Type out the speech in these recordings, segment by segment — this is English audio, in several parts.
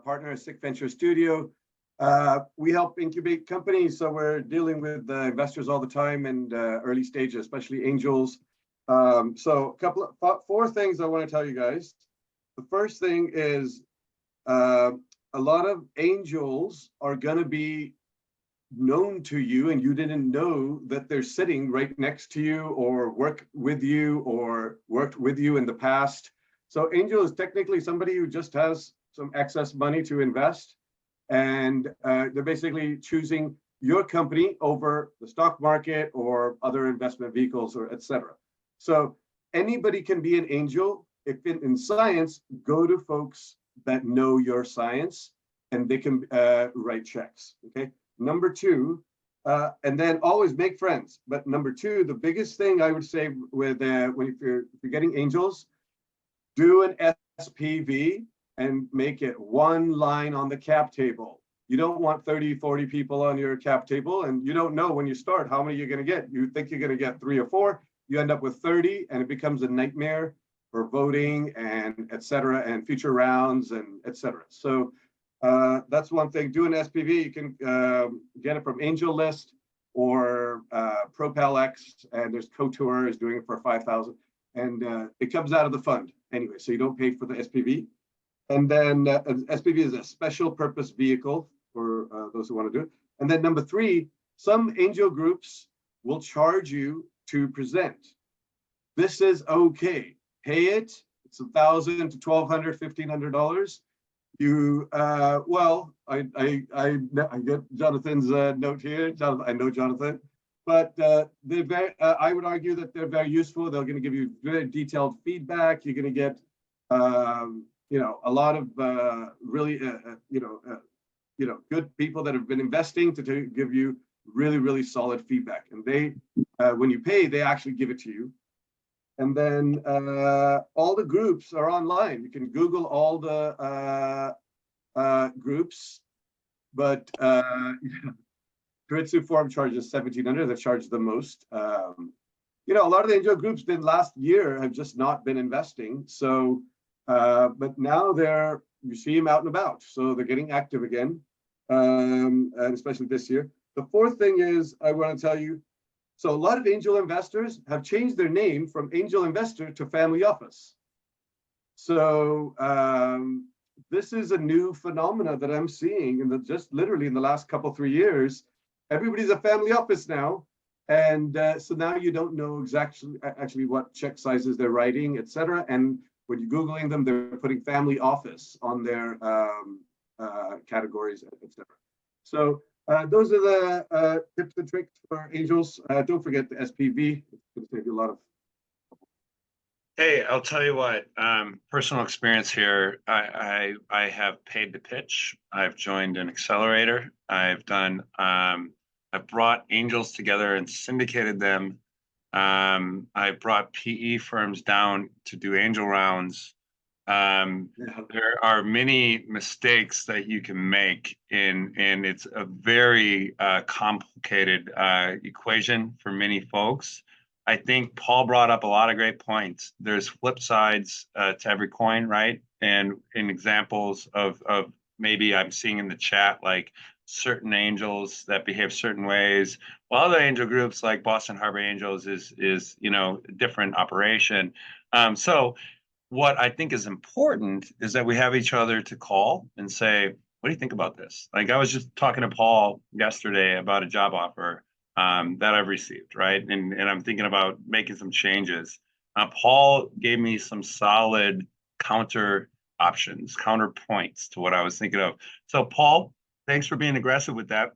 partner at Sick Venture Studio. We help incubate companies, so we're dealing with investors all the time and early stages, especially angels. So four things I want to tell you guys. The first thing is a lot of angels are going to be known to you and you didn't know that they're sitting right next to you or work with you or worked with you in the past. So angel is technically somebody who just has some excess money to invest, and they're basically choosing your company over the stock market or other investment vehicles or etc. So anybody can be an angel. If in science, go to folks that know your science and they can write checks, okay? Number two, and then always make friends. But number two, the biggest thing I would say with if you're getting angels, do an SPV and make it one line on the cap table. You don't want 30, 40 people on your cap table, and you don't know when you start how many you're going to get. You think you're going to get 3 or 4, you end up with 30, and it becomes a nightmare for voting and etc. and future rounds and etc. So that's one thing. Do an SPV. You can get it from Angel List or PropelX, and there's Couture is doing it for 5,000, and it comes out of the fund anyway, so you don't pay for the SPV. And then SPV is a special purpose vehicle for those who want to do it. And then number 3, some angel groups will charge you to present. This is okay. Pay it. It's $1,000 to $1,200, $1,500. You well, I get Jonathan's note here. Jonathan, I know Jonathan, but they're very. I would argue that they're very useful. They're going to give you very detailed feedback. You're going to get, a lot of really, good people that have been investing to give you really, really solid feedback. And they, when you pay, they actually give it to you. And then all the groups are online. You can Google all the groups, but Keiretsu Forum charges $1,700. They charge the most. A lot of the angel groups did last year have just not been investing. So, but now you see them out and about. So they're getting active again, and especially this year. The fourth thing is I want to tell you. So a lot of angel investors have changed their name from angel investor to family office. So this is a new phenomena that I'm seeing just literally in the last 3 years. Everybody's a family office now. And so now you don't know actually what check sizes they're writing, et cetera. And when you're Googling them, they're putting family office on their categories, et cetera. So those are the tips and tricks for angels. Don't forget the SPV. It's going to save you a lot of. Hey, I'll tell you what, personal experience here. I have paid to pitch. I've joined an accelerator. I've brought angels together and syndicated them. I brought PE firms down to do angel rounds. There are many mistakes that you can make and it's a very complicated equation for many folks. I think Paul brought up a lot of great points. There's flip sides to every coin, right? And in examples of maybe I'm seeing in the chat, like certain angels that behave certain ways, while other angel groups like Boston Harbor Angels is a different operation. So what I think is important is that we have each other to call and say, what do you think about this? Like I was just talking to Paul yesterday about a job offer that I've received, right? And I'm thinking about making some changes. Paul gave me some solid counterpoints to what I was thinking of. So Paul, thanks for being aggressive with that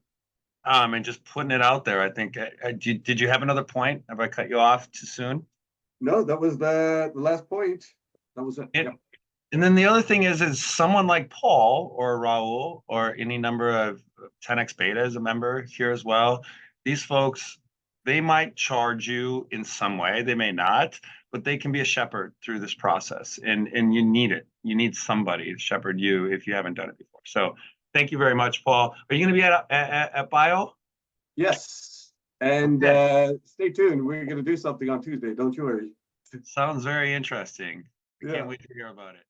and just putting it out there. I think, did you have another point? Have I cut you off too soon? No, that was the last point. That was it. Yep. And then the other thing is someone like Paul or Raul or any number of 10x Beta is a member here as well. These folks, they might charge you in some way. They may not, but they can be a shepherd through this process. And you need it. You need somebody to shepherd you if you haven't done it before. So thank you very much, Paul. Are you going to be at Bio? Yes. And stay tuned. We're going to do something on Tuesday. Don't you worry. Sounds very interesting. I Yeah. can't wait to hear about it.